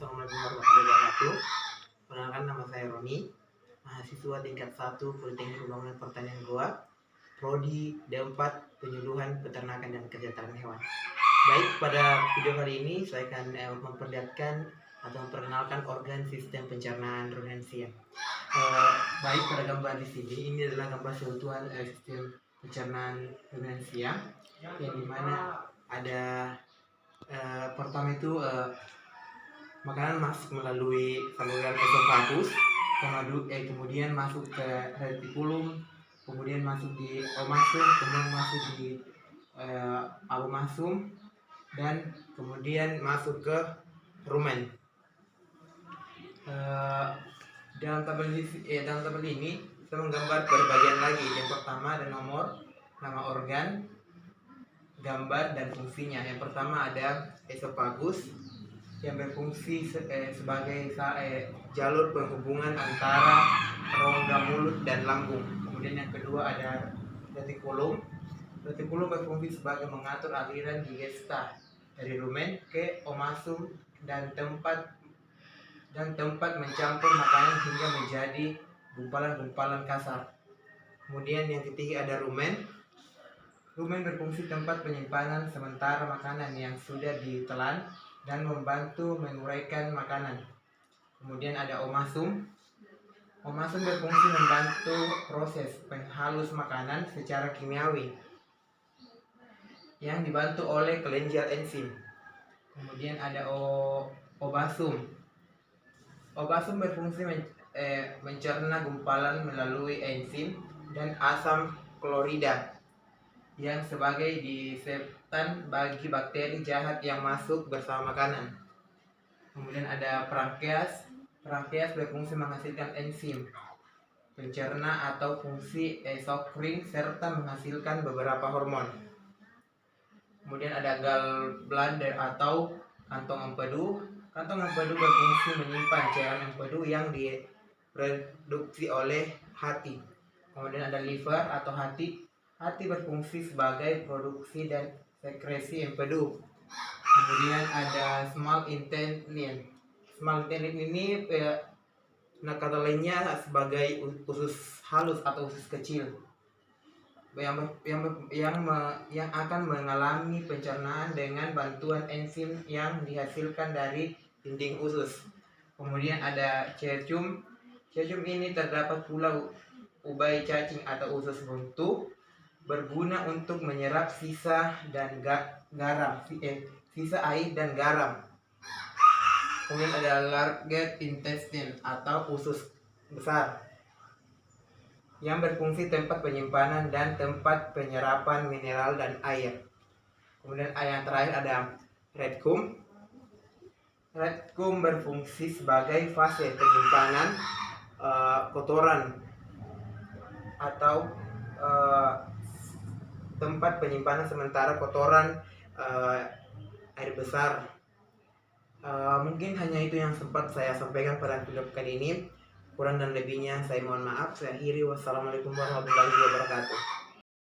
Assalamualaikum warahmatullahi wabarakatuh. Perkenalkan, nama saya Roni, mahasiswa tingkat 1 Politeknik Pembangunan Pertanian Goa, Prodi D4 Penyuluhan Peternakan dan Kesejahteraan Hewan. Baik, pada video kali ini saya akan memperlihatkan atau memperkenalkan organ sistem pencernaan rumensia. Baik, pada gambar di sini ini adalah gambar seutuhan sistem pencernaan rumensia, yang dimana ada pertama itu makanan masuk melalui saluran esofagus, kemudian masuk ke retikulum, kemudian masuk di omasum, kemudian masuk di abomasum, dan kemudian masuk ke rumen. Dalam tabel ini saya menggambar berbagian lagi. Yang pertama ada nama organ, gambar dan fungsinya. Yang pertama ada esofagus yang berfungsi sebagai jalur penghubungan antara rongga mulut dan lambung. Kemudian yang kedua ada retikulum. Retikulum berfungsi sebagai mengatur aliran digesta dari rumen ke omasum dan tempat mencampur makanan hingga menjadi gumpalan-gumpalan kasar. Kemudian yang ketiga ada rumen. Rumen berfungsi tempat penyimpanan sementara makanan yang sudah ditelan dan membantu menguraikan makanan. Kemudian ada omasum. Omasum berfungsi membantu proses penghalus makanan secara kimiawi yang dibantu oleh kelenjar enzim. Kemudian ada obasum. Obasum berfungsi mencerna gumpalan melalui enzim dan asam klorida yang sebagai disinfektan bagi bakteri jahat yang masuk bersama makanan. Kemudian ada pankreas. Pankreas berfungsi menghasilkan enzim pencerna atau fungsi eksokrin serta menghasilkan beberapa hormon. Kemudian ada gallbladder atau kantong empedu. Kantong empedu berfungsi menyimpan cairan empedu yang diproduksi oleh hati. Kemudian ada liver atau hati. Hati berfungsi sebagai produksi dan sekresi empedu. Kemudian ada small intestine. Small intestine ini kata lainnya sebagai usus halus atau usus kecil yang akan mengalami pencernaan dengan bantuan enzim yang dihasilkan dari dinding usus. Kemudian ada cecum. Cecum ini terdapat pula ubai cacing atau usus buntu, berguna untuk menyerap sisa air dan garam. Kemudian ada large intestine atau usus besar yang berfungsi tempat penyimpanan dan tempat penyerapan mineral dan air. Kemudian yang terakhir ada rectum. Rectum berfungsi sebagai fase penyimpanan kotoran atau tempat penyimpanan sementara kotoran air besar. Mungkin hanya itu yang sempat saya sampaikan pada video kali ini. Kurang dan lebihnya saya mohon maaf. Saya akhiri. Wassalamualaikum warahmatullahi wabarakatuh.